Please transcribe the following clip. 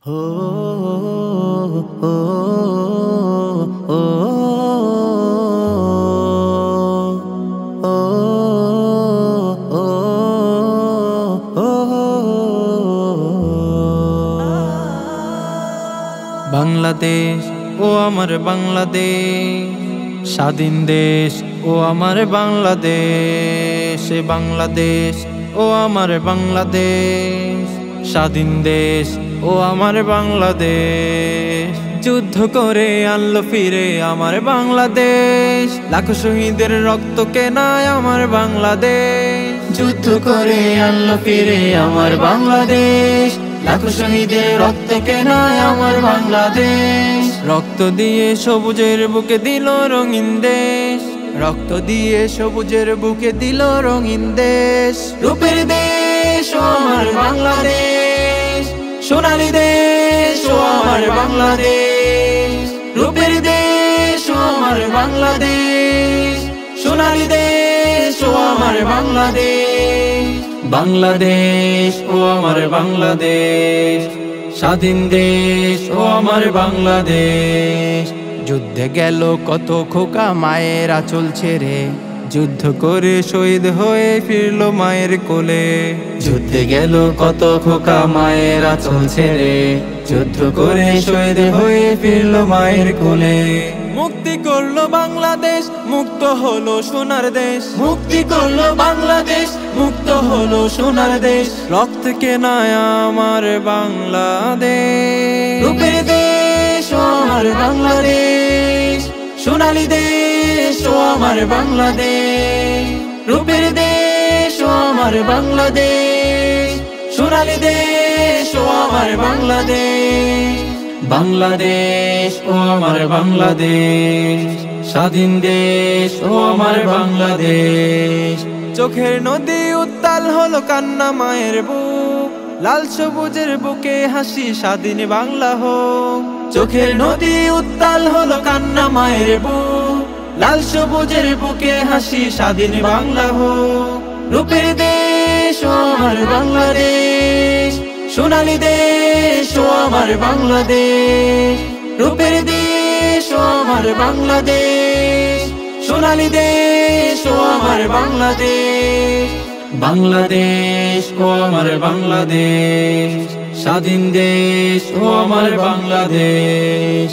হো ও ও বাংলাদেশ ও আমার বাংলাদেশ, স্বাধীন দেশ ও আমার বাংলাদেশ। বাংলাদেশ ও আমার বাংলাদেশ, স্বাধীন দেশ ও আমার বাংলাদেশ। যুদ্ধ করে আনলো ফিরে আমার বাংলাদেশ, লাখো শহীদের রক্ত কেনায় আমার বাংলাদেশ। যুদ্ধ করে আনলো ফিরে আমার বাংলাদেশ, লাখো শহীদের রক্ত কেনায় আমার বাংলাদেশ। রক্ত দিয়ে সবুজের বুকে দিল রঙিন দেশ, রক্ত দিয়ে সবুজের বুকে দিল রঙিন দেশ। রূপের দেশ ও আমার বাংলাদেশ, সোনালী দেশ ও আমার বাংলাদেশ। রূপের দেশ ও আমার বাংলাদেশ, সোনালী দেশ ও আমার বাংলাদেশ। বাংলাদেশ ও আমার বাংলাদেশ, স্বাধীন দেশ ও আমার বাংলাদেশ। যুদ্ধে গেল কত খোকা মায়ের আঁচল ছেড়ে, যুদ্ধ করে শহীদ হয়ে ফিরলো মায়ের কোলে। যুদ্ধে গেল কত খোকা মায়ের আঁচল ছেড়ে, যুদ্ধ করে শহীদ হয়ে ফিরলো মায়ের কোলে। মুক্তি করলো বাংলাদেশ, মুক্ত হলো সোনার দেশ। মুক্তি করলো বাংলাদেশ, মুক্ত হলো সোনার দেশ। রক্ত কেনায় আমার বাংলাদেশ। রূপের দেশ ও আমার বাংলাদেশ, সোনালী দেশ ও আমার বাংলাদেশ। রূপের দেশ ও আমার বাংলাদেশ, সোনালী দেশ ও আমার বাংলাদেশ। বাংলাদেশ ও আমার বাংলাদেশ, স্বাধীন দেশ ও আমার বাংলাদেশ। চোখের নদী উত্তাল হলো কান্না মায়ের বুক, লাল সবুজের বুকে হাসি স্বাধীন বাংলা হোক। চোখের নদী উত্তাল হলো কান্না মায়ের বুক, লাল সবুজের বুকে হাসি স্বাধীন বাংলা হোক। রূপের দেশ ও আমার বাংলাদেশ, সোনালী দেশ ও আমার বাংলাদেশ। রূপের দেশ ও আমার বাংলাদেশ, সোনালী দেশ ও আমার বাংলাদেশ। বাংলাদেশ ও আমার বাংলাদেশ, স্বাধীন দেশ ও আমার বাংলাদেশ।